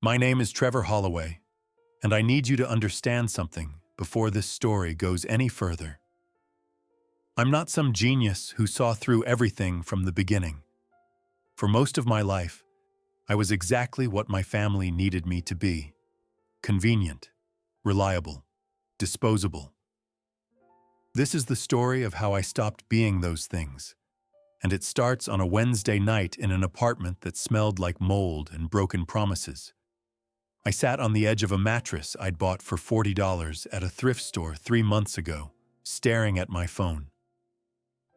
My name is Trevor Holloway, and I need you to understand something before this story goes any further. I'm not some genius who saw through everything from the beginning. For most of my life, I was exactly what my family needed me to be: convenient, reliable, disposable. This is the story of how I stopped being those things, and it starts on a Wednesday night in an apartment that smelled like mold and broken promises. I sat on the edge of a mattress I'd bought for $40 at a thrift store 3 months ago, staring at my phone.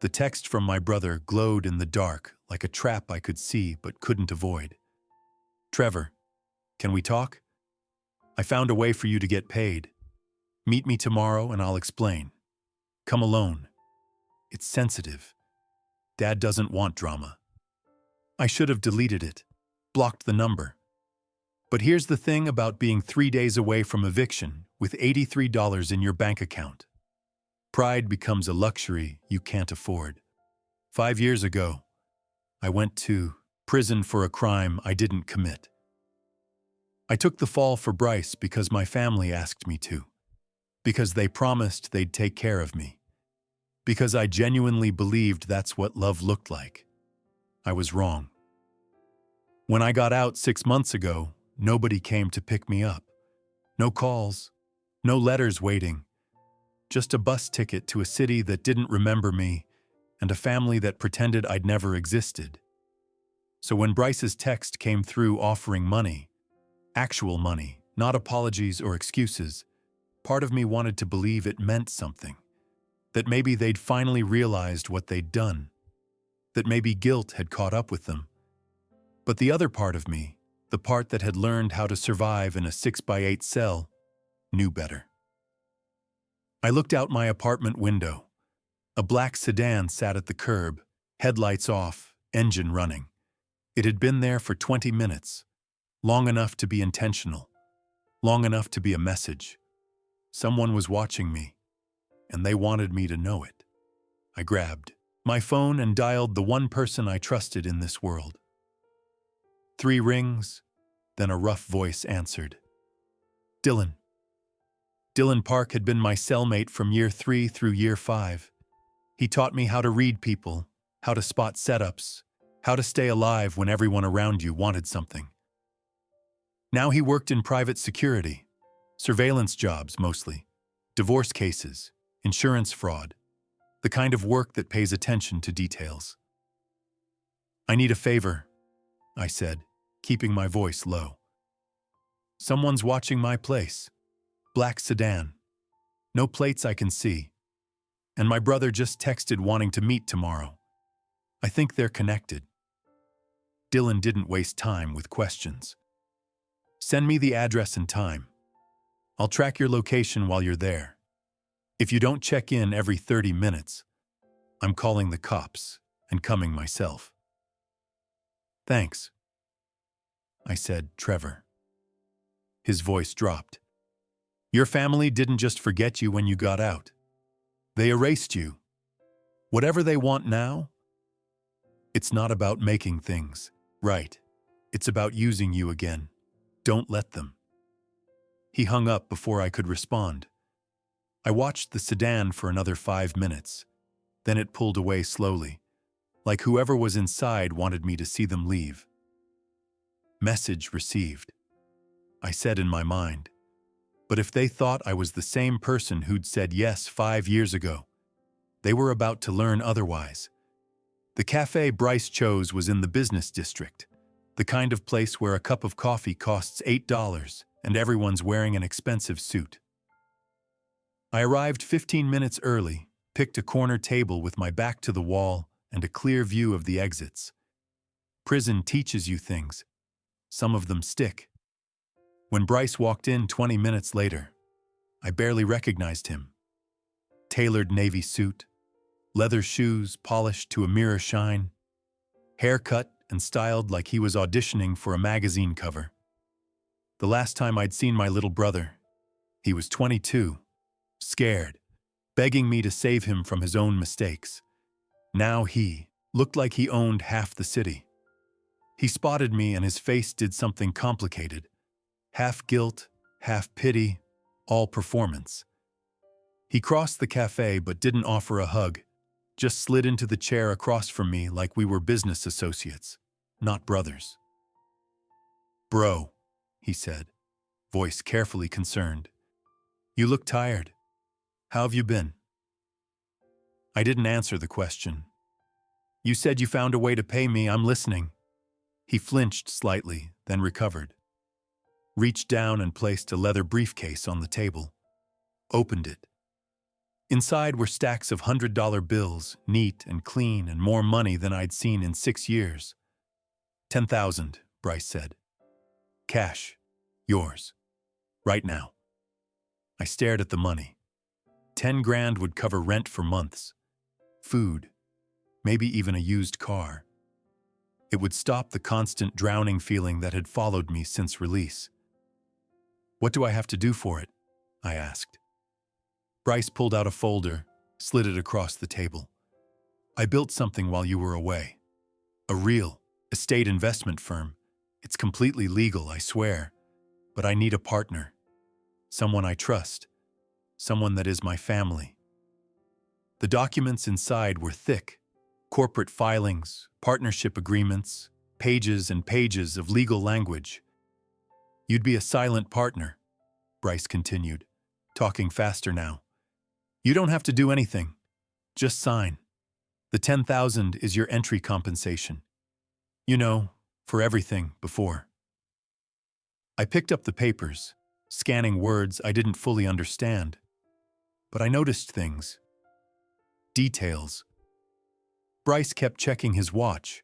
The text from my brother glowed in the dark like a trap I could see but couldn't avoid. "Trevor, can we talk? I found a way for you to get paid. Meet me tomorrow and I'll explain. Come alone. It's sensitive. Dad doesn't want drama." I should have deleted it, blocked the number. But here's the thing about being 3 days away from eviction with $83 in your bank account. Pride becomes a luxury you can't afford. 5 years ago, I went to prison for a crime I didn't commit. I took the fall for Bryce because my family asked me to, because they promised they'd take care of me, because I genuinely believed that's what love looked like. I was wrong. When I got out 6 months ago, nobody came to pick me up. No calls, no letters waiting. Just a bus ticket to a city that didn't remember me and a family that pretended I'd never existed. So when Bryce's text came through offering money, actual money, not apologies or excuses, part of me wanted to believe it meant something. That maybe they'd finally realized what they'd done. That maybe guilt had caught up with them. But the other part of me, the part that had learned how to survive in a 6x8 cell, knew better. I looked out my apartment window. A black sedan sat at the curb, headlights off, engine running. It had been there for 20 minutes, long enough to be intentional, long enough to be a message. Someone was watching me, and they wanted me to know it. I grabbed my phone and dialed the one person I trusted in this world. 3 rings, then a rough voice answered. Dylan. Dylan Park had been my cellmate from year 3 through year 5. He taught me how to read people, how to spot setups, how to stay alive when everyone around you wanted something. Now he worked in private security, surveillance jobs mostly, divorce cases, insurance fraud, the kind of work that pays attention to details. "I need a favor," I said, keeping my voice low. "Someone's watching my place. Black sedan. No plates I can see. And my brother just texted wanting to meet tomorrow. I think they're connected." Dylan didn't waste time with questions. "Send me the address and time. I'll track your location while you're there. If you don't check in every 30 minutes, I'm calling the cops and coming myself." "Thanks," I said, "Trevor." His voice dropped. "Your family didn't just forget you when you got out. They erased you. Whatever they want now, it's not about making things right. It's about using you again. Don't let them." He hung up before I could respond. I watched the sedan for another 5 minutes. Then it pulled away slowly, like whoever was inside wanted me to see them leave. "Message received," I said in my mind. But if they thought I was the same person who'd said yes 5 years ago, they were about to learn otherwise. The cafe Bryce chose was in the business district, the kind of place where a cup of coffee costs $8 and everyone's wearing an expensive suit. I arrived 15 minutes early, picked a corner table with my back to the wall and a clear view of the exits. Prison teaches you things. Some of them stick. When Bryce walked in 20 minutes later, I barely recognized him. Tailored navy suit, leather shoes polished to a mirror shine, hair cut and styled like he was auditioning for a magazine cover. The last time I'd seen my little brother, he was 22, scared, begging me to save him from his own mistakes. Now he looked like he owned half the city. He spotted me and his face did something complicated. Half guilt, half pity, all performance. He crossed the cafe but didn't offer a hug, just slid into the chair across from me like we were business associates, not brothers. "Bro," he said, voice carefully concerned. "You look tired. How have you been?" I didn't answer the question. "You said you found a way to pay me. I'm listening." He flinched slightly, then recovered. Reached down and placed a leather briefcase on the table. Opened it. Inside were stacks of $100 bills, neat and clean and more money than I'd seen in 6 years. "10,000, Bryce said. "Cash. Yours. Right now." I stared at the money. 10 grand would cover rent for months. Food. Maybe even a used car. It would stop the constant drowning feeling that had followed me since release. "What do I have to do for it?" I asked. Bryce pulled out a folder, slid it across the table. "I built something while you were away. A real estate investment firm. It's completely legal, I swear. But I need a partner. Someone I trust. Someone that is my family." The documents inside were thick. Corporate filings, partnership agreements, pages and pages of legal language. "You'd be a silent partner," Bryce continued, talking faster now. "You don't have to do anything. Just sign. The 10,000 is your entry compensation. You know, for everything before." I picked up the papers, scanning words I didn't fully understand. But I noticed things. Details. Bryce kept checking his watch,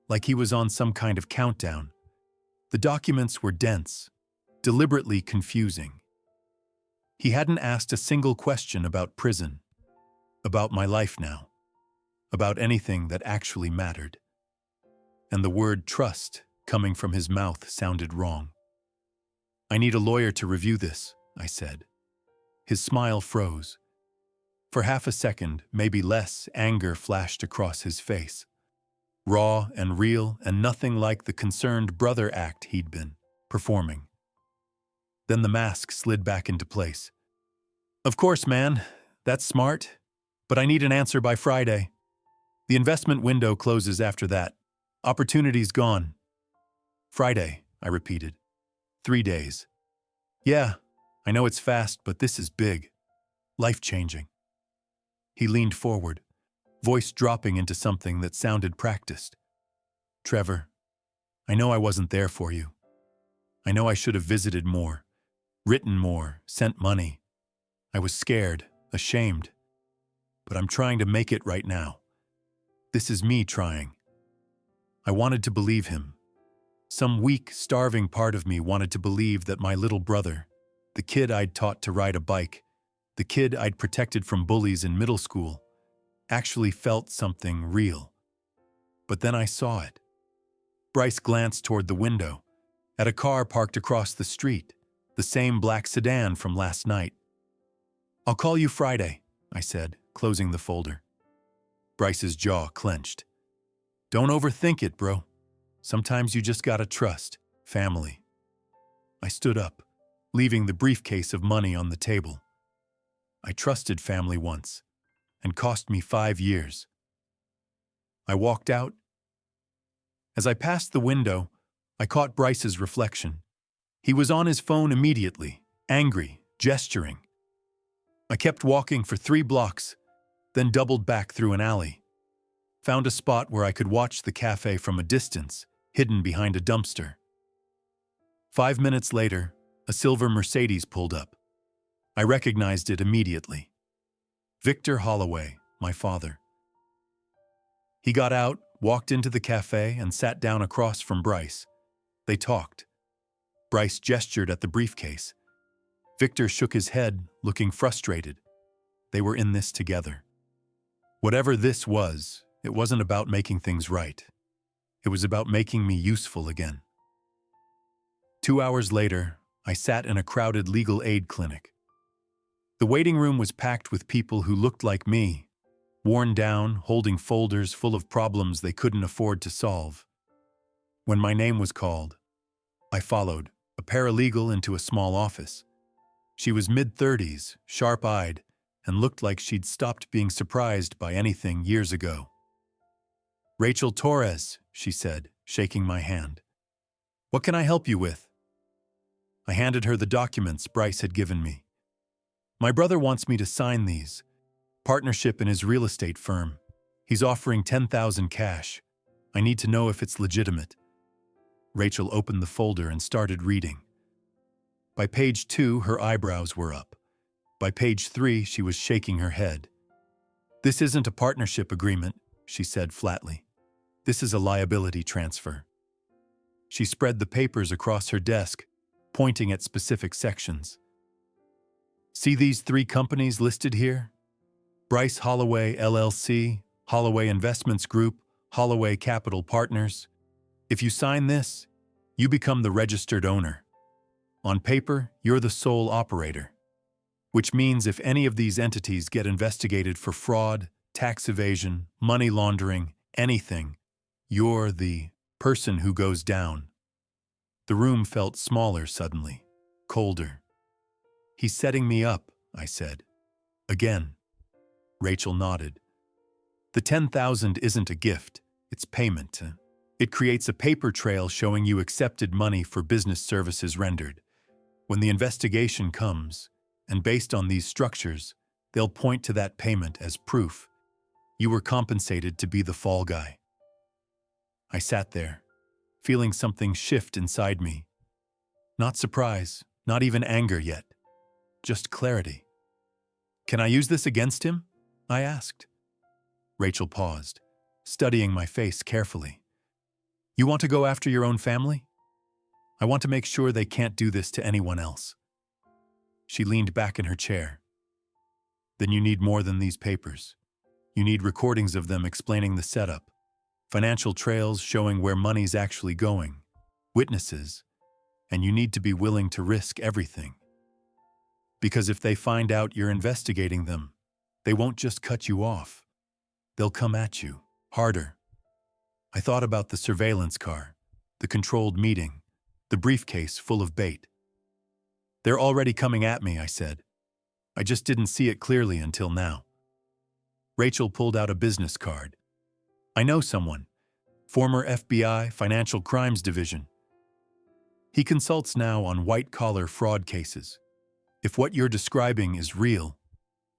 like he was on some kind of countdown. The documents were dense, deliberately confusing. He hadn't asked a single question about prison, about my life now, about anything that actually mattered. And the word trust coming from his mouth sounded wrong. "I need a lawyer to review this," I said. His smile froze. For half a second, maybe less, anger flashed across his face. Raw and real and nothing like the concerned brother act he'd been performing. Then the mask slid back into place. "Of course, man. That's smart. But I need an answer by Friday. The investment window closes after that. Opportunity's gone." "Friday," I repeated. 3 days. "Yeah, I know it's fast, but this is big. Life-changing." He leaned forward, voice dropping into something that sounded practiced. "Trevor, I know I wasn't there for you. I know I should have visited more, written more, sent money. I was scared, ashamed. But I'm trying to make it right now. This is me trying." I wanted to believe him. Some weak, starving part of me wanted to believe that my little brother, the kid I'd taught to ride a bike, the kid I'd protected from bullies in middle school, actually felt something real. But then I saw it. Bryce glanced toward the window, at a car parked across the street, the same black sedan from last night. "I'll call you Friday," I said, closing the folder. Bryce's jaw clenched. "Don't overthink it, bro. Sometimes you just gotta trust family." I stood up, leaving the briefcase of money on the table. I trusted family once, and cost me 5 years. I walked out. As I passed the window, I caught Bryce's reflection. He was on his phone immediately, angry, gesturing. I kept walking for 3 blocks, then doubled back through an alley. Found a spot where I could watch the cafe from a distance, hidden behind a dumpster. 5 minutes later, a silver Mercedes pulled up. I recognized it immediately. Victor Holloway, my father. He got out, walked into the cafe, and sat down across from Bryce. They talked. Bryce gestured at the briefcase. Victor shook his head, looking frustrated. They were in this together. Whatever this was, it wasn't about making things right. It was about making me useful again. 2 hours later, I sat in a crowded legal aid clinic. The waiting room was packed with people who looked like me, worn down, holding folders full of problems they couldn't afford to solve. When my name was called, I followed, a paralegal into a small office. She was mid-30s, sharp-eyed, and looked like she'd stopped being surprised by anything years ago. "Rachel Torres," she said, shaking my hand. "What can I help you with?" I handed her the documents Bryce had given me. "My brother wants me to sign these. Partnership in his real estate firm. He's offering $10,000 cash. I need to know if it's legitimate." Rachel opened the folder and started reading. By page 2, her eyebrows were up. By page 3, she was shaking her head. "This isn't a partnership agreement," she said flatly. "This is a liability transfer." She spread the papers across her desk, pointing at specific sections. "See these 3 companies listed here? Bryce Holloway LLC, Holloway Investments Group, Holloway Capital Partners. If you sign this, you become the registered owner. On paper, you're the sole operator. Which means if any of these entities get investigated for fraud, tax evasion, money laundering, anything, you're the person who goes down." The room felt smaller suddenly, colder. "He's setting me up," I said. "Again." Rachel nodded. "The $10,000 isn't a gift, it's payment. It creates a paper trail showing you accepted money for business services rendered. When the investigation comes, and based on these structures, they'll point to that payment as proof. You were compensated to be the fall guy." I sat there, feeling something shift inside me. Not surprise, not even anger yet, just clarity. "Can I use this against him?" I asked. Rachel paused, studying my face carefully. "You want to go after your own family? I want to make sure they can't do this to anyone else." She leaned back in her chair. "Then you need more than these papers. You need recordings of them explaining the setup, financial trails showing where money's actually going, witnesses, and you need to be willing to risk everything. Because if they find out you're investigating them, they won't just cut you off. They'll come at you, harder." I thought about the surveillance car, the controlled meeting, the briefcase full of bait. "They're already coming at me," I said. "I just didn't see it clearly until now." Rachel pulled out a business card. "I know someone, former FBI Financial Crimes Division. He consults now on white-collar fraud cases. If what you're describing is real,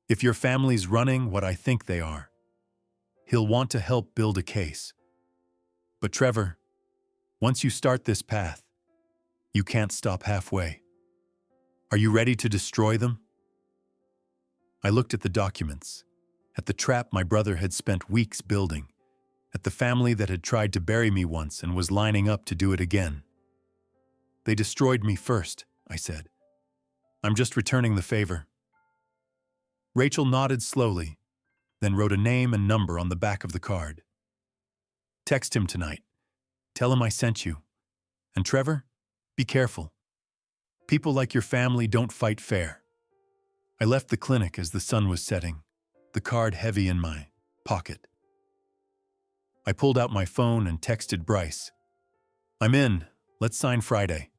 if your family's running what I think they are, he'll want to help build a case. But Trevor, once you start this path, you can't stop halfway. Are you ready to destroy them?" I looked at the documents, at the trap my brother had spent weeks building, at the family that had tried to bury me once and was lining up to do it again. "They destroyed me first," I said. "I'm just returning the favor." Rachel nodded slowly, then wrote a name and number on the back of the card. "Text him tonight. Tell him I sent you. And Trevor, be careful. People like your family don't fight fair." I left the clinic as the sun was setting, the card heavy in my pocket. I pulled out my phone and texted Bryce. "I'm in. Let's sign Friday."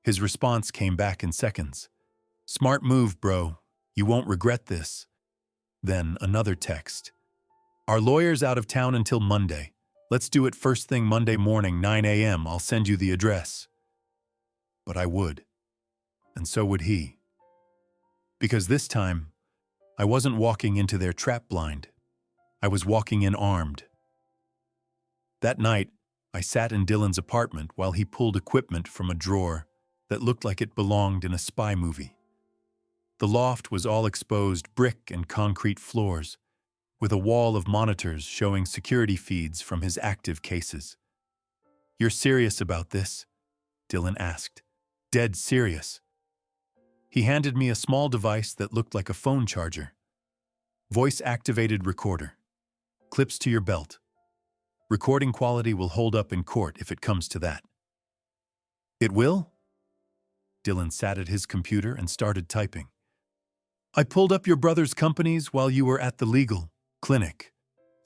His response came back in seconds. "Smart move, bro. You won't regret this." Then another text. "Our lawyer's out of town until Monday. Let's do it first thing Monday morning, 9 a.m. I'll send you the address." But I would. And so would he. Because this time, I wasn't walking into their trap blind. I was walking in armed. That night, I sat in Dylan's apartment while he pulled equipment from a drawer that looked like it belonged in a spy movie. The loft was all exposed brick and concrete floors, with a wall of monitors showing security feeds from his active cases. "You're serious about this?" Dylan asked. "Dead serious." He handed me a small device that looked like a phone charger. "Voice-activated recorder. Clips to your belt. Recording quality will hold up in court if it comes to that." "It will?" Dylan sat at his computer and started typing. "I pulled up your brother's companies while you were at the legal clinic.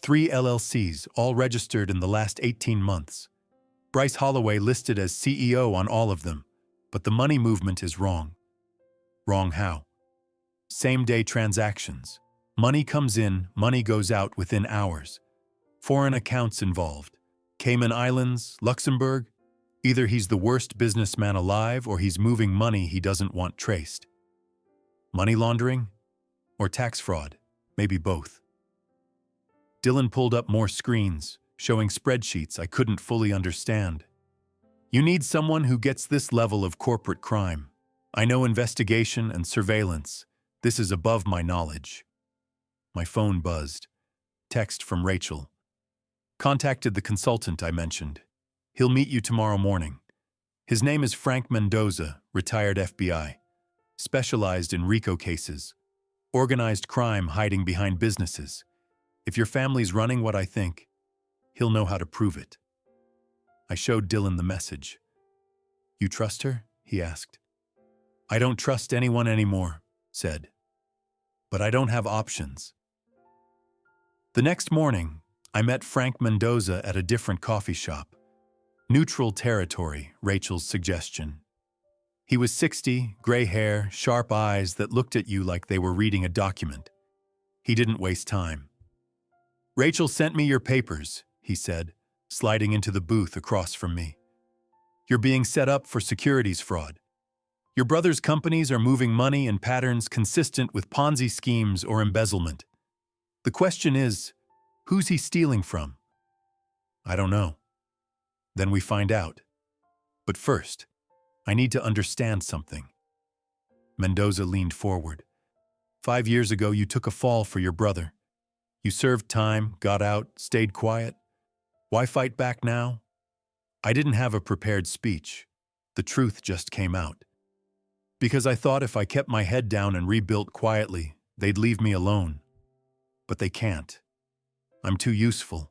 3 LLCs, all registered in the last 18 months. Bryce Holloway listed as CEO on all of them. But the money movement is wrong. Wrong how? Same-day transactions. Money comes in, money goes out within hours. Foreign accounts involved. Cayman Islands, Luxembourg. Either he's the worst businessman alive or he's moving money he doesn't want traced. Money laundering? Or tax fraud? Maybe both. Dylan pulled up more screens, showing spreadsheets I couldn't fully understand. You need someone who gets this level of corporate crime. I know investigation and surveillance. This is above my knowledge. My phone buzzed. Text from Rachel. Contacted the consultant I mentioned. He'll meet you tomorrow morning. His name is Frank Mendoza, retired FBI. Specialized in RICO cases. Organized crime hiding behind businesses. If your family's running what I think, he'll know how to prove it. I showed Dylan the message. You trust her? He asked. I don't trust anyone anymore, said. But I don't have options. The next morning, I met Frank Mendoza at a different coffee shop. Neutral territory, Rachel's suggestion. He was 60, gray hair, sharp eyes that looked at you like they were reading a document. He didn't waste time. Rachel sent me your papers, he said, sliding into the booth across from me. You're being set up for securities fraud. Your brother's companies are moving money in patterns consistent with Ponzi schemes or embezzlement. The question is, who's he stealing from? I don't know. Then we find out. But first, I need to understand something. Mendoza leaned forward. 5 years ago, you took a fall for your brother. You served time, got out, stayed quiet. Why fight back now? I didn't have a prepared speech. The truth just came out. Because I thought if I kept my head down and rebuilt quietly, they'd leave me alone. But they can't. I'm too useful.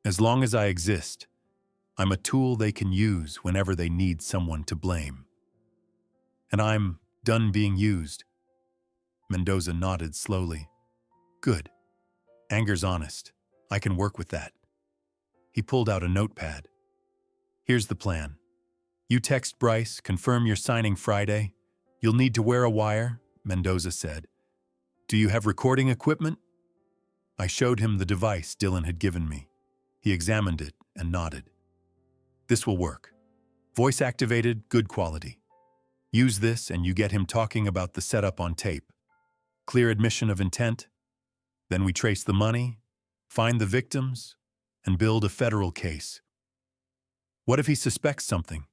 As long as I exist, I'm a tool they can use whenever they need someone to blame. And I'm done being used. Mendoza nodded slowly. Good. Anger's honest. I can work with that. He pulled out a notepad. Here's the plan. You text Bryce, confirm you're signing Friday. You'll need to wear a wire, Mendoza said. Do you have recording equipment? I showed him the device Dylan had given me. He examined it and nodded. This will work. Voice activated, good quality. Use this and you get him talking about the setup on tape. Clear admission of intent. Then we trace the money, find the victims, and build a federal case. What if he suspects something?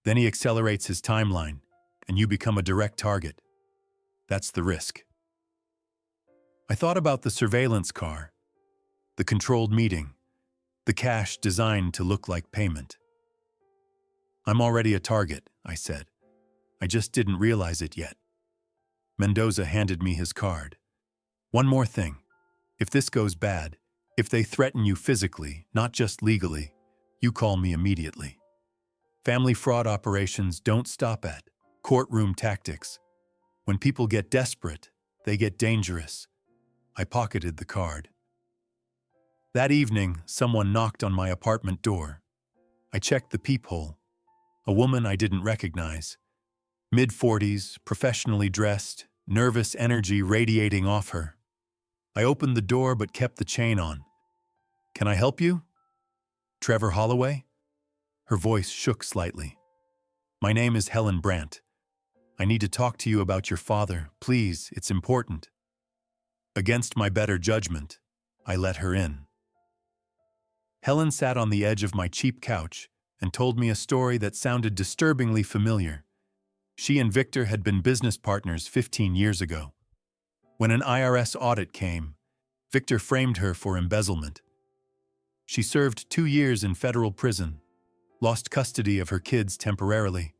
Then he accelerates his timeline, and you become a direct target. That's the risk. I thought about the surveillance car, the controlled meeting, the cash designed to look like payment. I'm already a target, I said. I just didn't realize it yet. Mendoza handed me his card. One more thing. If this goes bad, if they threaten you physically, not just legally, you call me immediately. Family fraud operations don't stop at courtroom tactics. When people get desperate, they get dangerous. I pocketed the card. That evening, someone knocked on my apartment door. I checked the peephole. A woman I didn't recognize. Mid-40s, professionally dressed, nervous energy radiating off her. I opened the door but kept the chain on. Can I help you? Trevor Holloway? Her voice shook slightly. My name is Helen Brandt. I need to talk to you about your father. Please, it's important. Against my better judgment, I let her in. Helen sat on the edge of my cheap couch and told me a story that sounded disturbingly familiar. She and Victor had been business partners 15 years ago. When an IRS audit came, Victor framed her for embezzlement. She served 2 years in federal prison, lost custody of her kids temporarily,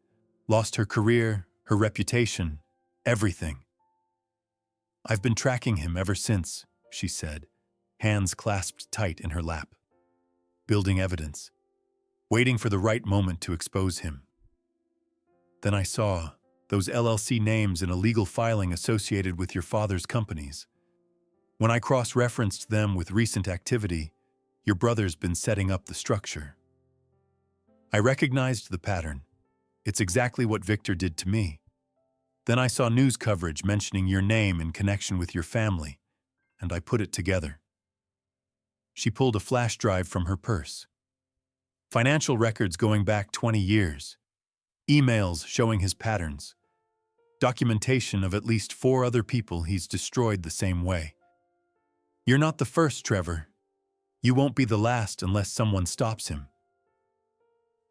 lost her career, her reputation, everything. I've been tracking him ever since, she said, hands clasped tight in her lap. Building evidence, waiting for the right moment to expose him. Then I saw those LLC names in a legal filing associated with your father's companies. When I cross-referenced them with recent activity, your brother's been setting up the structure. I recognized the pattern. It's exactly what Victor did to me. Then I saw news coverage mentioning your name in connection with your family, and I put it together. She pulled a flash drive from her purse. Financial records going back 20 years. Emails showing his patterns. Documentation of at least 4 other people he's destroyed the same way. You're not the first, Trevor. You won't be the last unless someone stops him.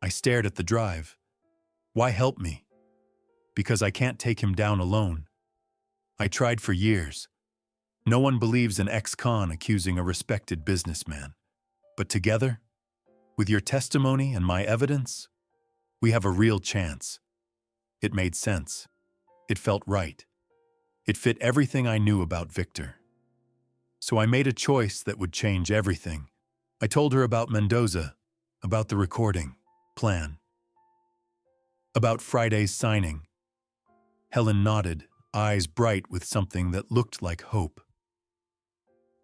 I stared at the drive. Why help me? Because I can't take him down alone. I tried for years. No one believes an ex-con accusing a respected businessman. But together, with your testimony and my evidence, we have a real chance. It made sense. It felt right. It fit everything I knew about Victor. So I made a choice that would change everything. I told her about Mendoza, about the recording, plan, about Friday's signing. Helen nodded, eyes bright with something that looked like hope.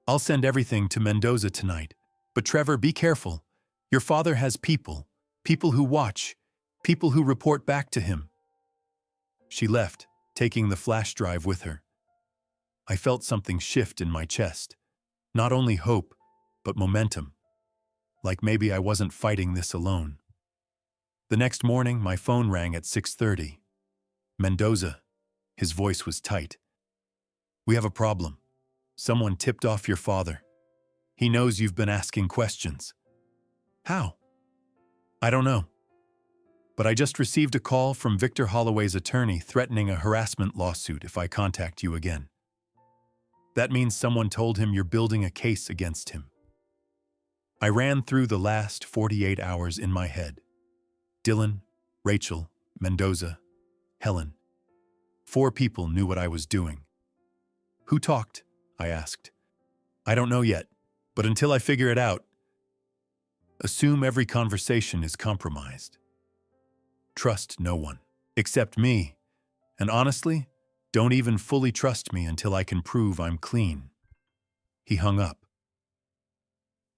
I'll send everything to Mendoza tonight. But Trevor, be careful. Your father has people who watch, people who report back to him. She left, taking the flash drive with her. I felt something shift in my chest. Not only hope, but momentum. Like maybe I wasn't fighting this alone. The next morning, my phone rang at 6:30. Mendoza. His voice was tight. We have a problem. Someone tipped off your father. He knows you've been asking questions. How? I don't know. But I just received a call from Victor Holloway's attorney threatening a harassment lawsuit if I contact you again. That means someone told him you're building a case against him. I ran through the last 48 hours in my head. Dylan, Rachel, Mendoza, Helen. 4 people knew what I was doing. Who talked? I asked. I don't know yet, but until I figure it out, assume every conversation is compromised. Trust no one, except me, and honestly, don't even fully trust me until I can prove I'm clean. He hung up.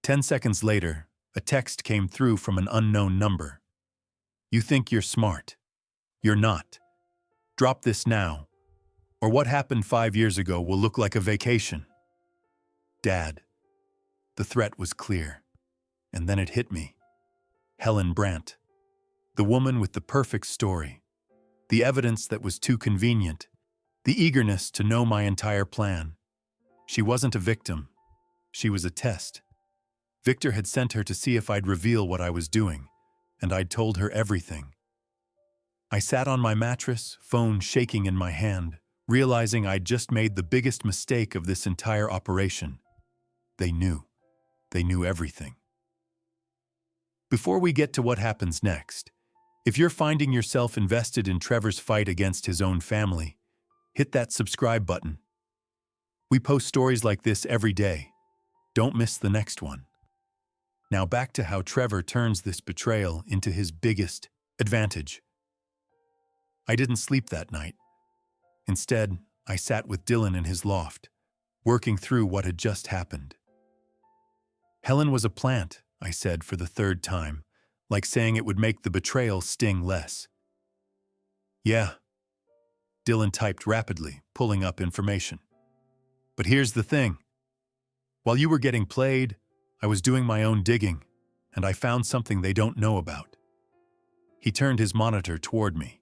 10 seconds later, a text came through from an unknown number. You think you're smart. You're not. Drop this now, or what happened 5 years ago will look like a vacation. Dad. The threat was clear, and then it hit me. Helen Brandt. The woman with the perfect story. The evidence that was too convenient. The eagerness to know my entire plan. She wasn't a victim. She was a test. Victor had sent her to see if I'd reveal what I was doing, and I'd told her everything. I sat on my mattress, phone shaking in my hand, realizing I'd just made the biggest mistake of this entire operation. They knew. They knew everything. Before we get to what happens next, if you're finding yourself invested in Trevor's fight against his own family, hit that subscribe button. We post stories like this every day. Don't miss the next one. Now back to how Trevor turns this betrayal into his biggest advantage. I didn't sleep that night. Instead, I sat with Dylan in his loft, working through what had just happened. Helen was a plant, I said for the 3rd time, like saying it would make the betrayal sting less. Yeah. Dylan typed rapidly, pulling up information. But here's the thing. While you were getting played, I was doing my own digging, and I found something they don't know about. He turned his monitor toward me.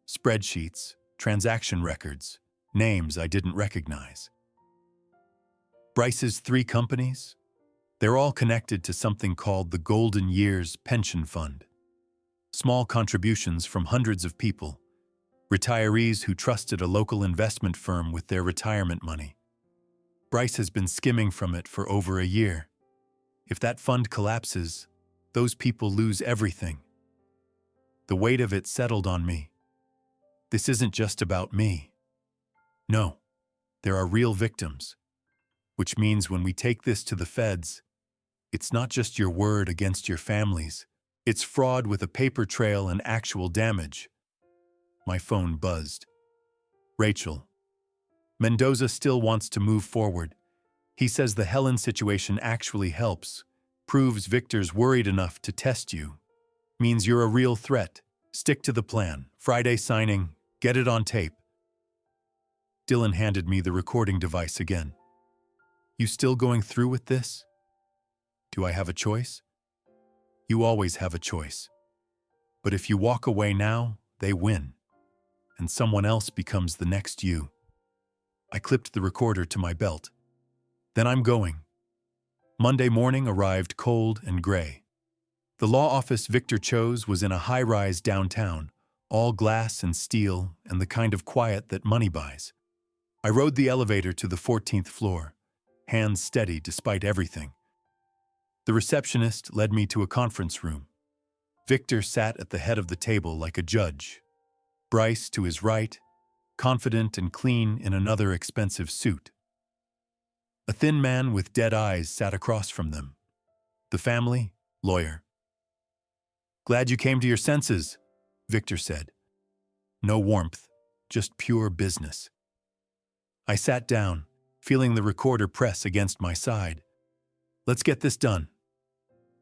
Spreadsheets, transaction records, names I didn't recognize. Bryce's 3 companies? They're all connected to something called the Golden Years Pension Fund. Small contributions from hundreds of people, retirees who trusted a local investment firm with their retirement money. Bryce has been skimming from it for over a year. If that fund collapses, those people lose everything. The weight of it settled on me. This isn't just about me. No, there are real victims, which means when we take this to the feds, it's not just your word against your families. It's fraud with a paper trail and actual damage. My phone buzzed. Rachel. Mendoza still wants to move forward. He says the Helen situation actually helps, proves Victor's worried enough to test you, means you're a real threat. Stick to the plan. Friday signing. Get it on tape. Dylan handed me the recording device again. You still going through with this? Do I have a choice? You always have a choice. But if you walk away now, they win. And someone else becomes the next you. I clipped the recorder to my belt. Then I'm going. Monday morning arrived cold and gray. The law office Victor chose was in a high-rise downtown, all glass and steel and the kind of quiet that money buys. I rode the elevator to the 14th floor, hands steady despite everything. The receptionist led me to a conference room. Victor sat at the head of the table like a judge. Bryce to his right, confident and clean in another expensive suit. A thin man with dead eyes sat across from them. The family, lawyer. Glad you came to your senses, Victor said. No warmth, just pure business. I sat down, feeling the recorder press against my side. Let's get this done.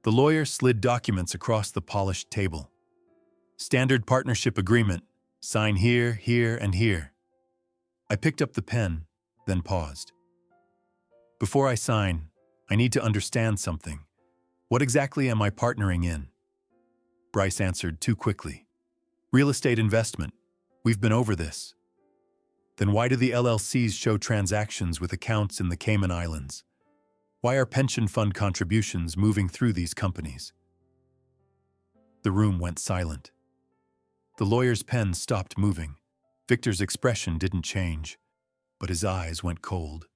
The lawyer slid documents across the polished table. Standard partnership agreement. Sign here, here, and here. I picked up the pen, then paused. Before I sign, I need to understand something. What exactly am I partnering in? Bryce answered too quickly. Real estate investment. We've been over this. Then why do the LLCs show transactions with accounts in the Cayman Islands? Why are pension fund contributions moving through these companies? The room went silent. The lawyer's pen stopped moving. Victor's expression didn't change, but his eyes went cold.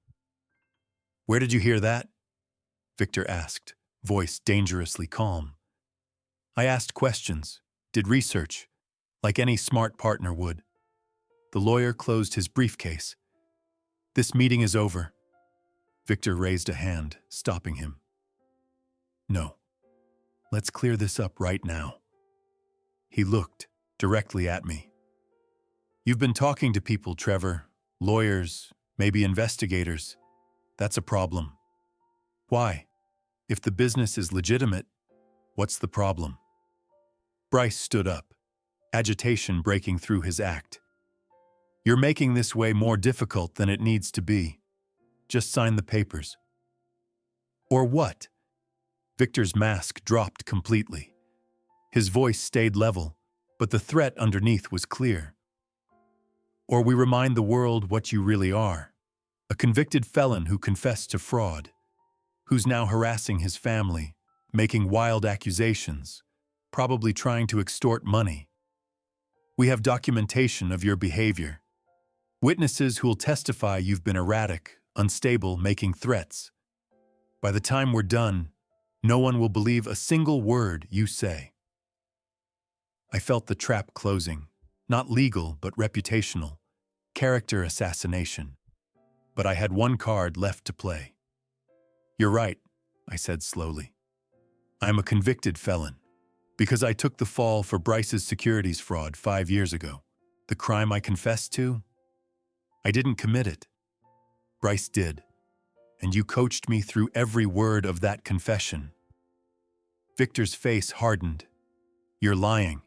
Where did you hear that? Victor asked, voice dangerously calm. I asked questions, did research, like any smart partner would. The lawyer closed his briefcase. This meeting is over. Victor raised a hand, stopping him. No. Let's clear this up right now. He looked directly at me. You've been talking to people, Trevor. Lawyers, maybe investigators. That's a problem. Why? If the business is legitimate, what's the problem? Bryce stood up, agitation breaking through his act. You're making this way more difficult than it needs to be. Just sign the papers. Or what? Victor's mask dropped completely. His voice stayed level, but the threat underneath was clear. Or we remind the world what you really are. A convicted felon who confessed to fraud, who's now harassing his family, making wild accusations, probably trying to extort money. We have documentation of your behavior. Witnesses who'll testify you've been erratic, unstable, making threats. By the time we're done, no one will believe a single word you say. I felt the trap closing, not legal but reputational, character assassination. But I had one card left to play. You're right, I said slowly. I'm a convicted felon, because I took the fall for Bryce's securities fraud 5 years ago. The crime I confessed to? I didn't commit it. Bryce did, and you coached me through every word of that confession. Victor's face hardened. You're lying.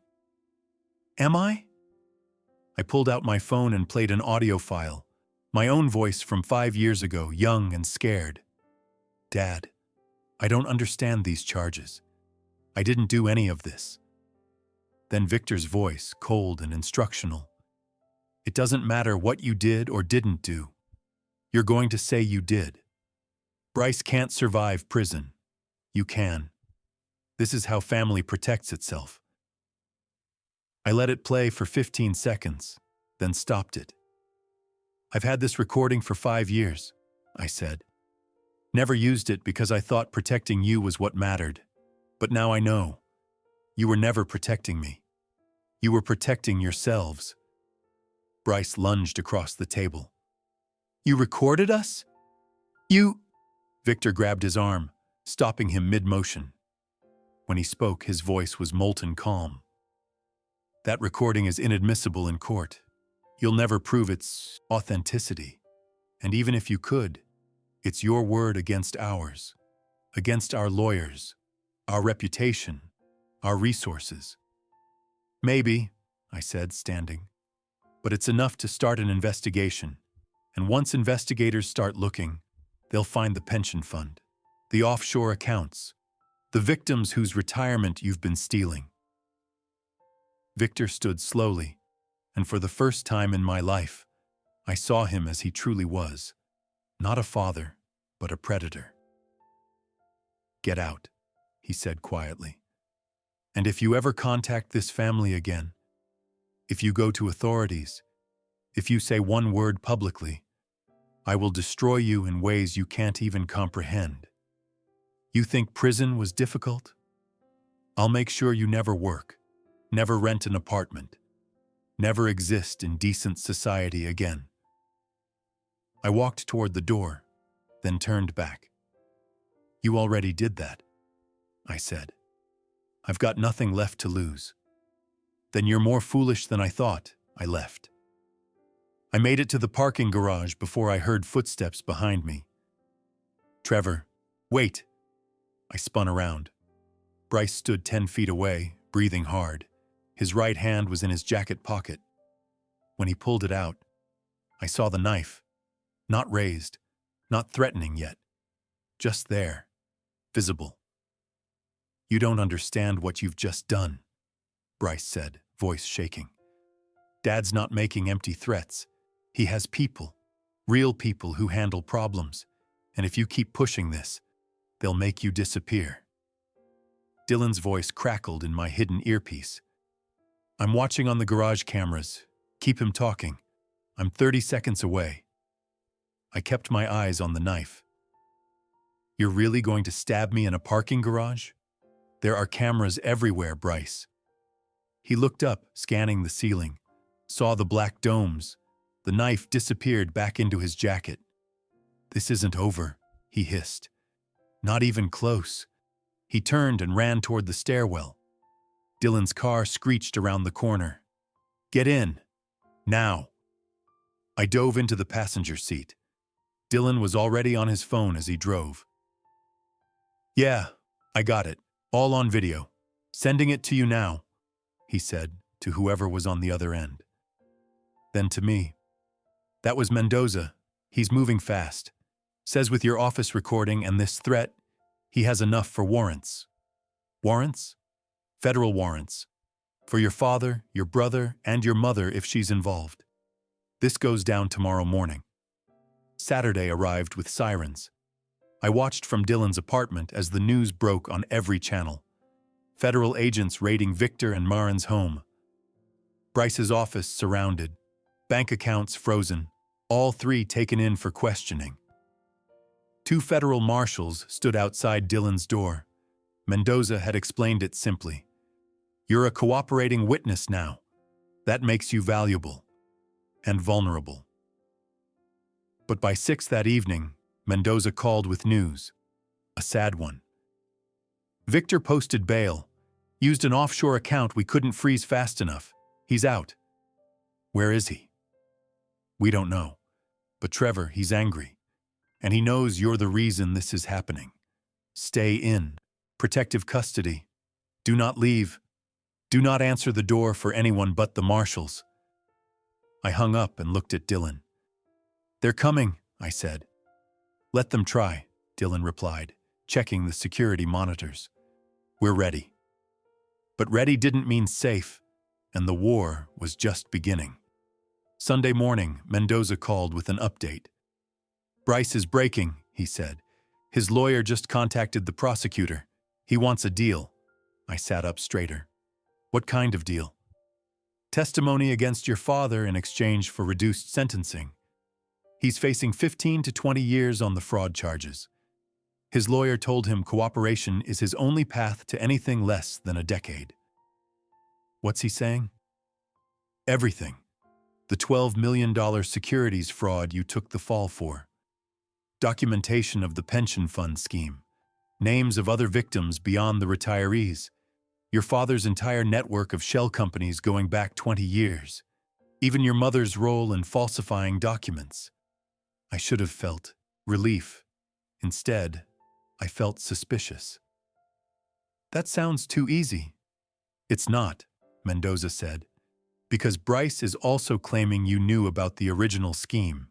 Am I? I pulled out my phone and played an audio file, my own voice from 5 years ago, young and scared. Dad, I don't understand these charges. I didn't do any of this. Then Victor's voice, cold and instructional. It doesn't matter what you did or didn't do. You're going to say you did. Bryce can't survive prison. You can. This is how family protects itself. I let it play for 15 seconds, then stopped it. I've had this recording for 5 years, I said. Never used it because I thought protecting you was what mattered. But now I know. You were never protecting me. You were protecting yourselves. Bryce lunged across the table. You recorded us? You... Victor grabbed his arm, stopping him mid-motion. When he spoke, his voice was molten calm. That recording is inadmissible in court. You'll never prove its authenticity. And even if you could, it's your word against ours, against our lawyers, our reputation, our resources. Maybe, I said, standing. But it's enough to start an investigation. And once investigators start looking, they'll find the pension fund, the offshore accounts, the victims whose retirement you've been stealing. Victor stood slowly, and for the first time in my life, I saw him as he truly was. Not a father, but a predator. Get out, he said quietly. And if you ever contact this family again, if you go to authorities, if you say one word publicly, I will destroy you in ways you can't even comprehend. You think prison was difficult? I'll make sure you never work, never rent an apartment, never exist in decent society again. I walked toward the door, then turned back. You already did that, I said. I've got nothing left to lose. Then you're more foolish than I thought. I left. I made it to the parking garage before I heard footsteps behind me. Trevor, wait. I spun around. Bryce stood 10 feet away, breathing hard. His right hand was in his jacket pocket. When he pulled it out, I saw the knife. Not raised, not threatening yet. Just there, visible. You don't understand what you've just done, Bryce said, voice shaking. Dad's not making empty threats. He has people, real people who handle problems. And if you keep pushing this, they'll make you disappear. Dylan's voice crackled in my hidden earpiece. I'm watching on the garage cameras. Keep him talking. I'm 30 seconds away. I kept my eyes on the knife. You're really going to stab me in a parking garage? There are cameras everywhere, Bryce. He looked up, scanning the ceiling, saw the black domes. The knife disappeared back into his jacket. This isn't over, he hissed. Not even close. He turned and ran toward the stairwell. Dylan's car screeched around the corner. Get in. Now. I dove into the passenger seat. Dylan was already on his phone as he drove. Yeah, I got it. All on video. Sending it to you now, he said to whoever was on the other end. Then to me. That was Mendoza. He's moving fast. Says with your office recording and this threat, he has enough for warrants. Warrants? Federal warrants. For your father, your brother, and your mother if she's involved. This goes down tomorrow morning. Saturday arrived with sirens. I watched from Dylan's apartment as the news broke on every channel. Federal agents raiding Victor and Marin's home. Bryce's office surrounded. Bank accounts frozen. All three taken in for questioning. 2 federal marshals stood outside Dylan's door. Mendoza had explained it simply. You're a cooperating witness now. That makes you valuable. And vulnerable. But by 6 that evening, Mendoza called with news. A sad one. Victor posted bail. Used an offshore account we couldn't freeze fast enough. He's out. Where is he? We don't know. But Trevor, he's angry. And he knows you're the reason this is happening. Stay in. Protective custody. Do not leave. Do not answer the door for anyone but the marshals. I hung up and looked at Dylan. They're coming, I said. Let them try, Dylan replied, checking the security monitors. We're ready. But ready didn't mean safe, and the war was just beginning. Sunday morning, Mendoza called with an update. Bryce is breaking, he said. His lawyer just contacted the prosecutor. He wants a deal. I sat up straighter. What kind of deal? Testimony against your father in exchange for reduced sentencing. He's facing 15 to 20 years on the fraud charges. His lawyer told him cooperation is his only path to anything less than a decade. What's he saying? Everything. The $12 million securities fraud you took the fall for. Documentation of the pension fund scheme. Names of other victims beyond the retirees. Your father's entire network of shell companies going back 20 years. Even your mother's role in falsifying documents. I should have felt relief. Instead, I felt suspicious. That sounds too easy. It's not, Mendoza said, because Bryce is also claiming you knew about the original scheme.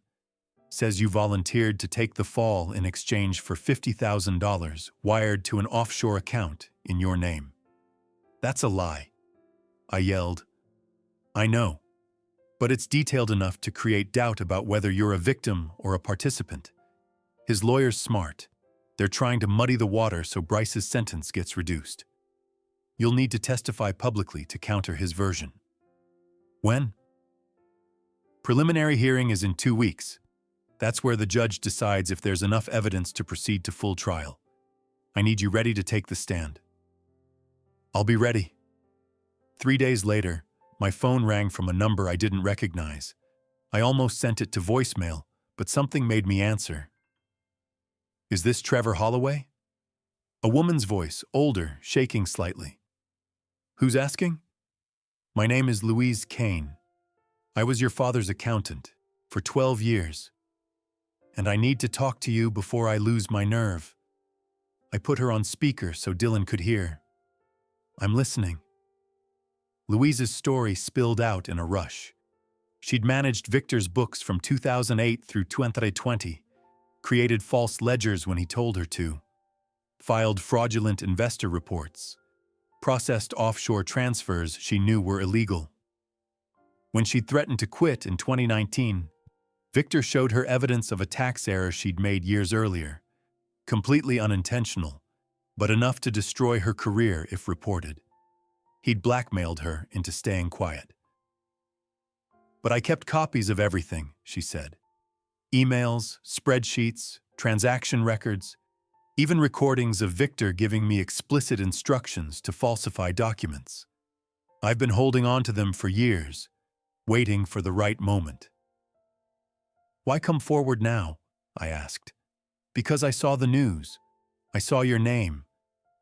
Says you volunteered to take the fall in exchange for $50,000 wired to an offshore account in your name. That's a lie. I yelled. I know, but it's detailed enough to create doubt about whether you're a victim or a participant. His lawyer's smart. They're trying to muddy the water so Bryce's sentence gets reduced. You'll need to testify publicly to counter his version. When? Preliminary hearing is in 2 weeks. That's where the judge decides if there's enough evidence to proceed to full trial. I need you ready to take the stand. I'll be ready. 3 days later, my phone rang from a number I didn't recognize. I almost sent it to voicemail, but something made me answer. Is this Trevor Holloway? A woman's voice, older, shaking slightly. Who's asking? My name is Louise Kane. I was your father's accountant for 12 years. And I need to talk to you before I lose my nerve. I put her on speaker so Dylan could hear. I'm listening. Louise's story spilled out in a rush. She'd managed Victor's books from 2008 through 2020, created false ledgers when he told her to, filed fraudulent investor reports, processed offshore transfers she knew were illegal. When she threatened to quit in 2019, Victor showed her evidence of a tax error she'd made years earlier, completely unintentional, but enough to destroy her career if reported. He'd blackmailed her into staying quiet. But I kept copies of everything, she said. Emails, spreadsheets, transaction records, even recordings of Victor giving me explicit instructions to falsify documents. I've been holding on to them for years, waiting for the right moment. Why come forward now? I asked. Because I saw the news. I saw your name,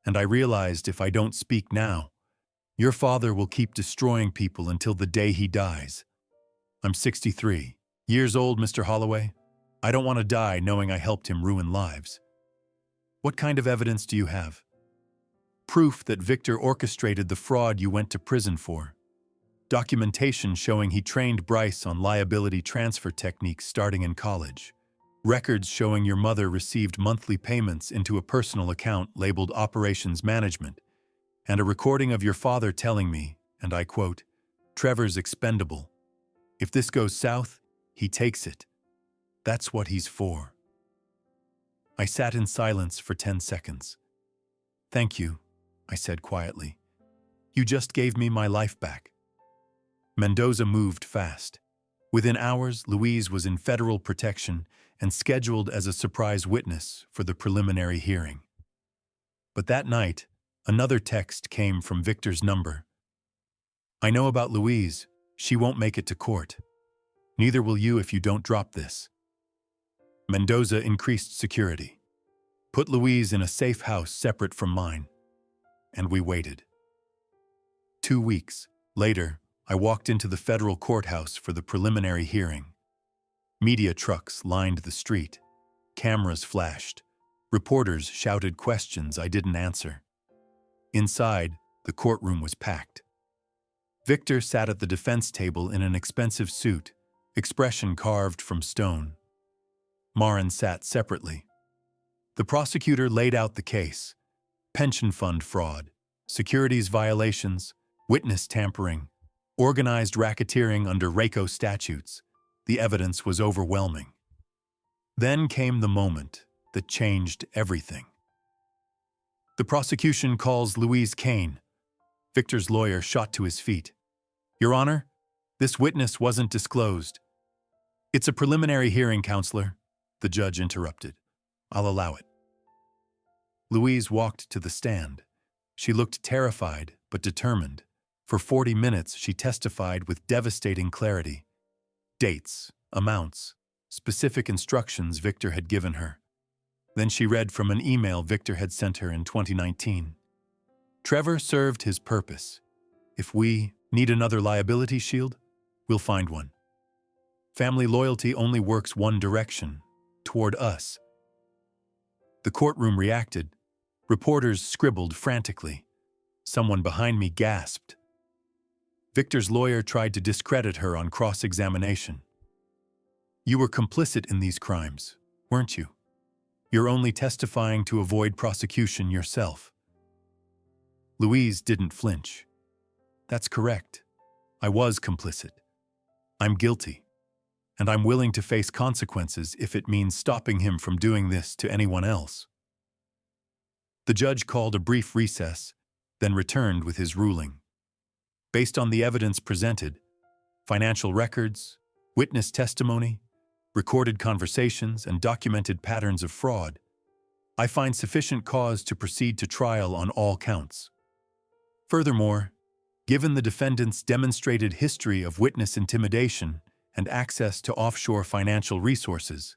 and I realized if I don't speak now, your father will keep destroying people until the day he dies. I'm 63 years old, Mr. Holloway. I don't want to die knowing I helped him ruin lives. What kind of evidence do you have? Proof that Victor orchestrated the fraud you went to prison for. Documentation showing he trained Bryce on liability transfer techniques starting in college. Records showing your mother received monthly payments into a personal account labeled Operations Management, and a recording of your father telling me, and I quote, Trevor's expendable. If this goes south, he takes it. That's what he's for. I sat in silence for 10 seconds. Thank you, I said quietly. You just gave me my life back. Mendoza moved fast. Within hours, Louise was in federal protection and scheduled as a surprise witness for the preliminary hearing. But that night, another text came from Victor's number. I know about Louise. She won't make it to court. Neither will you if you don't drop this. Mendoza increased security. Put Louise in a safe house separate from mine. And we waited. 2 weeks later, I walked into the federal courthouse for the preliminary hearing. Media trucks lined the street. Cameras flashed. Reporters shouted questions I didn't answer. Inside, the courtroom was packed. Victor sat at the defense table in an expensive suit, expression carved from stone. Marin sat separately. The prosecutor laid out the case: pension fund fraud, securities violations, witness tampering, organized racketeering under RICO statutes. The evidence was overwhelming. Then came the moment that changed everything. The prosecution calls Louise Kane. Victor's lawyer shot to his feet. Your Honor, this witness wasn't disclosed. It's a preliminary hearing, Counselor, the judge interrupted. I'll allow it. Louise walked to the stand. She looked terrified but determined. For 40 minutes, she testified with devastating clarity. Dates, amounts, specific instructions Victor had given her. Then she read from an email Victor had sent her in 2019. Trevor served his purpose. If we need another liability shield, we'll find one. Family loyalty only works one direction, toward us. The courtroom reacted. Reporters scribbled frantically. Someone behind me gasped. Victor's lawyer tried to discredit her on cross-examination. You were complicit in these crimes, weren't you? You're only testifying to avoid prosecution yourself. Louise didn't flinch. That's correct. I was complicit. I'm guilty. And I'm willing to face consequences if it means stopping him from doing this to anyone else. The judge called a brief recess, then returned with his ruling. Based on the evidence presented, financial records, witness testimony, recorded conversations, and documented patterns of fraud, I find sufficient cause to proceed to trial on all counts. Furthermore, given the defendant's demonstrated history of witness intimidation and access to offshore financial resources,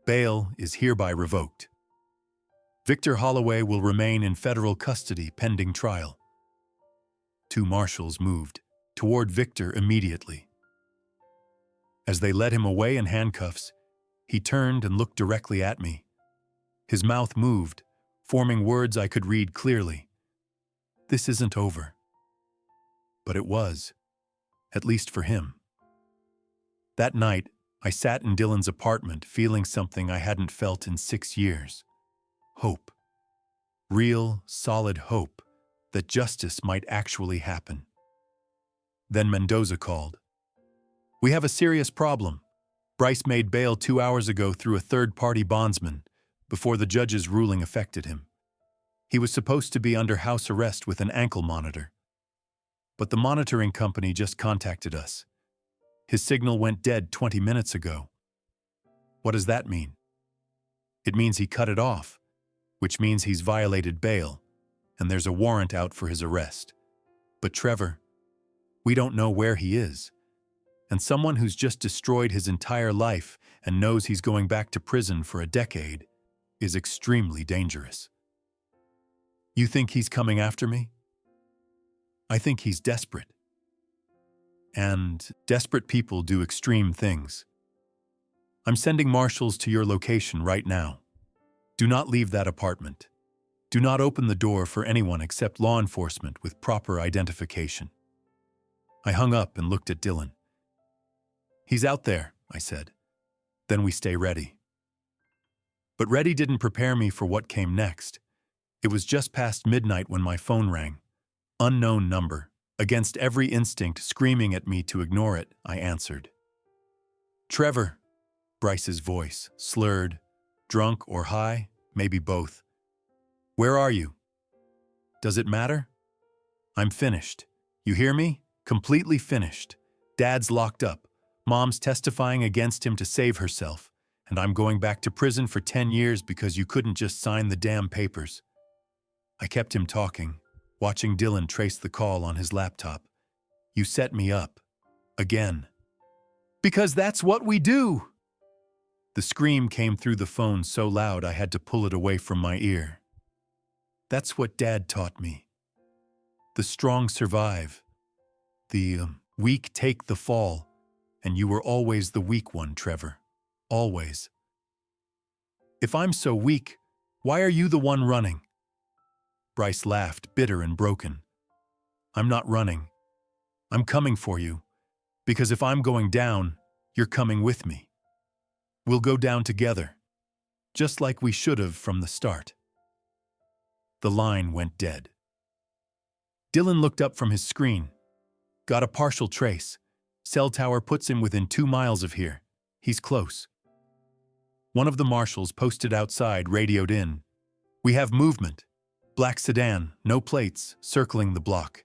bail is hereby revoked. Victor Holloway will remain in federal custody pending trial. 2 marshals moved toward Victor immediately. As they led him away in handcuffs, he turned and looked directly at me. His mouth moved, forming words I could read clearly. This isn't over. But it was, at least for him. That night, I sat in Dylan's apartment feeling something I hadn't felt in 6 years. Hope. Real, solid hope that justice might actually happen. Then Mendoza called. We have a serious problem. Bryce made bail 2 hours ago through a third-party bondsman before the judge's ruling affected him. He was supposed to be under house arrest with an ankle monitor. But the monitoring company just contacted us. His signal went dead 20 minutes ago. What does that mean? It means he cut it off, which means he's violated bail, and there's a warrant out for his arrest. But Trevor, we don't know where he is. And someone who's just destroyed his entire life and knows he's going back to prison for a decade is extremely dangerous. You think he's coming after me? I think he's desperate. And desperate people do extreme things. I'm sending marshals to your location right now. Do not leave that apartment. Do not open the door for anyone except law enforcement with proper identification. I hung up and looked at Dylan. He's out there, I said. Then we stay ready. But ready didn't prepare me for what came next. It was just past midnight when my phone rang. Unknown number. Against every instinct screaming at me to ignore it, I answered. Trevor, Bryce's voice, slurred, drunk or high, maybe both. Where are you? Does it matter? I'm finished. You hear me? Completely finished. Dad's locked up. Mom's testifying against him to save herself. And I'm going back to prison for 10 years because you couldn't just sign the damn papers. I kept him talking, watching Dylan trace the call on his laptop. You set me up. Again. Because that's what we do! The scream came through the phone so loud I had to pull it away from my ear. That's what Dad taught me. The strong survive. The weak take the fall. And you were always the weak one, Trevor. Always. If I'm so weak, why are you the one running? Bryce laughed, bitter and broken. I'm not running. I'm coming for you. Because if I'm going down, you're coming with me. We'll go down together. Just like we should have from the start. The line went dead. Dylan looked up from his screen. Got a partial trace. Cell tower puts him within 2 miles of here. He's close. One of the marshals posted outside radioed in. We have movement. Black sedan, no plates, circling the block.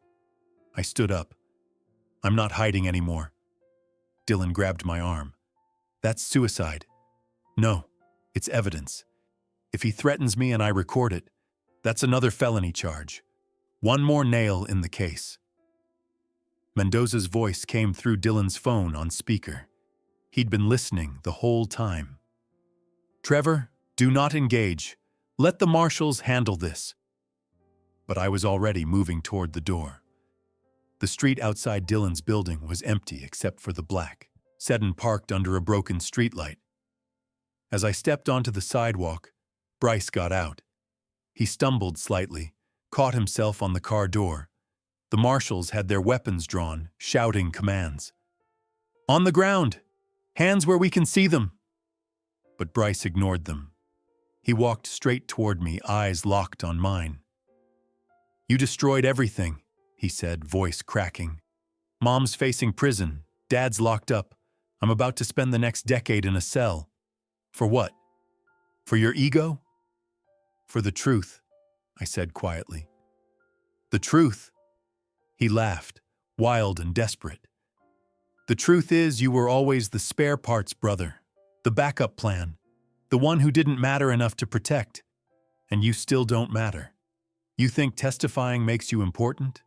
I stood up. I'm not hiding anymore. Dylan grabbed my arm. That's suicide. No, it's evidence. If he threatens me and I record it, that's another felony charge. One more nail in the case. Mendoza's voice came through Dylan's phone on speaker. He'd been listening the whole time. Trevor, do not engage. Let the marshals handle this. But I was already moving toward the door. The street outside Dylan's building was empty except for the black sedan parked under a broken streetlight. As I stepped onto the sidewalk, Bryce got out. He stumbled slightly, caught himself on the car door, The marshals had their weapons drawn, shouting commands. "On the ground! Hands where we can see them!" But Bryce ignored them. He walked straight toward me, eyes locked on mine. "You destroyed everything," he said, voice cracking. "Mom's facing prison. Dad's locked up. I'm about to spend the next decade in a cell. For what? For your ego?" "For the truth," I said quietly. "The truth?" He laughed, wild and desperate. "The truth is you were always the spare parts brother, the backup plan, the one who didn't matter enough to protect. And you still don't matter. You think testifying makes you important?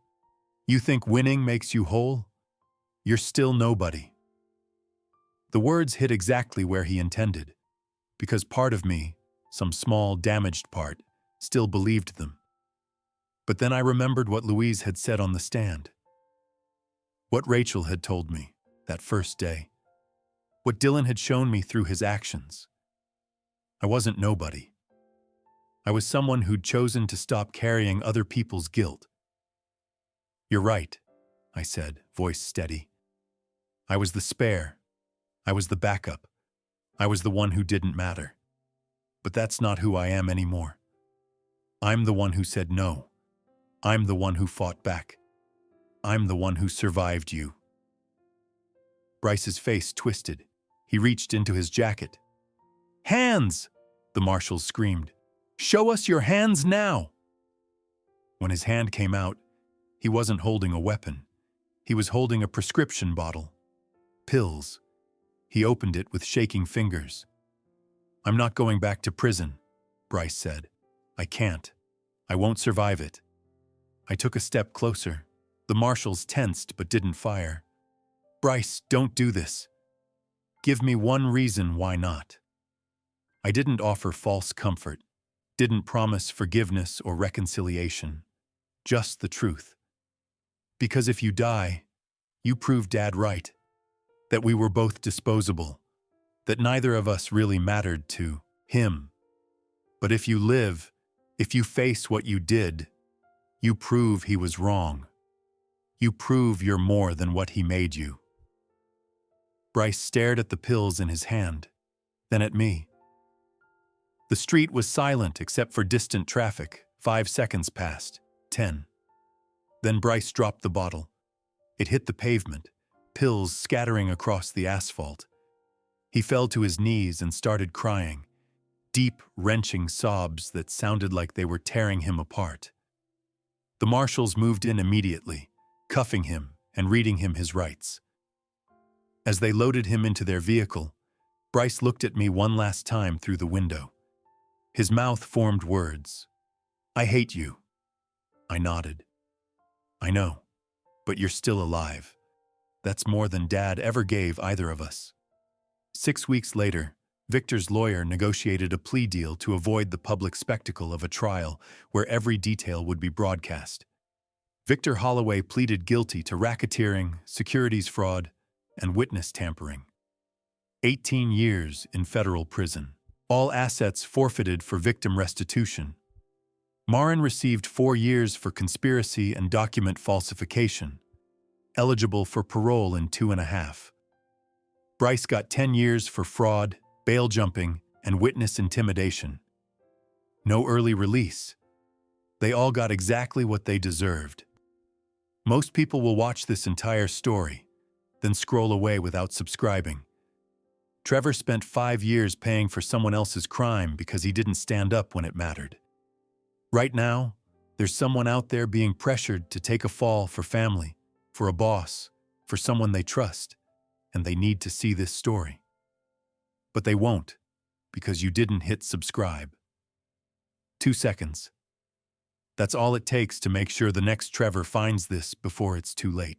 You think winning makes you whole? You're still nobody." The words hit exactly where he intended, because part of me, some small, damaged part, still believed them. But then I remembered what Louise had said on the stand. What Rachel had told me that first day. What Dylan had shown me through his actions. I wasn't nobody. I was someone who'd chosen to stop carrying other people's guilt. "You're right," I said, voice steady. "I was the spare. I was the backup. I was the one who didn't matter. But that's not who I am anymore. I'm the one who said no. I'm the one who fought back. I'm the one who survived you." Bryce's face twisted. He reached into his jacket. "Hands!" the marshals screamed. "Show us your hands now!" When his hand came out, he wasn't holding a weapon. He was holding a prescription bottle. Pills. He opened it with shaking fingers. "I'm not going back to prison," Bryce said. "I can't. I won't survive it." I took a step closer. The marshals tensed but didn't fire. "Bryce, don't do this. Give me one reason why not." I didn't offer false comfort, didn't promise forgiveness or reconciliation, just the truth. Because if you die, you prove Dad right, that we were both disposable, that neither of us really mattered to him. But if you live, if you face what you did, you prove he was wrong. You prove you're more than what he made you. Bryce stared at the pills in his hand, then at me. The street was silent except for distant traffic. 5 seconds passed, 10. Then Bryce dropped the bottle. It hit the pavement, pills scattering across the asphalt. He fell to his knees and started crying, deep, wrenching sobs that sounded like they were tearing him apart. The marshals moved in immediately, cuffing him and reading him his rights. As they loaded him into their vehicle, Bryce looked at me one last time through the window. His mouth formed words. "I hate you." I nodded. "I know, but you're still alive. That's more than Dad ever gave either of us." 6 weeks later, Victor's lawyer negotiated a plea deal to avoid the public spectacle of a trial where every detail would be broadcast. Victor Holloway pleaded guilty to racketeering, securities fraud, and witness tampering. 18 years in federal prison. All assets forfeited for victim restitution. Marin received 4 years for conspiracy and document falsification, eligible for parole in 2.5. Bryce got 10 years for fraud, bail jumping, and witness intimidation. No early release. They all got exactly what they deserved. Most people will watch this entire story, then scroll away without subscribing. Trevor spent 5 years paying for someone else's crime because he didn't stand up when it mattered. Right now, there's someone out there being pressured to take a fall for family, for a boss, for someone they trust, and they need to see this story. But they won't, because you didn't hit subscribe. 2 seconds. That's all it takes to make sure the next Trevor finds this before it's too late.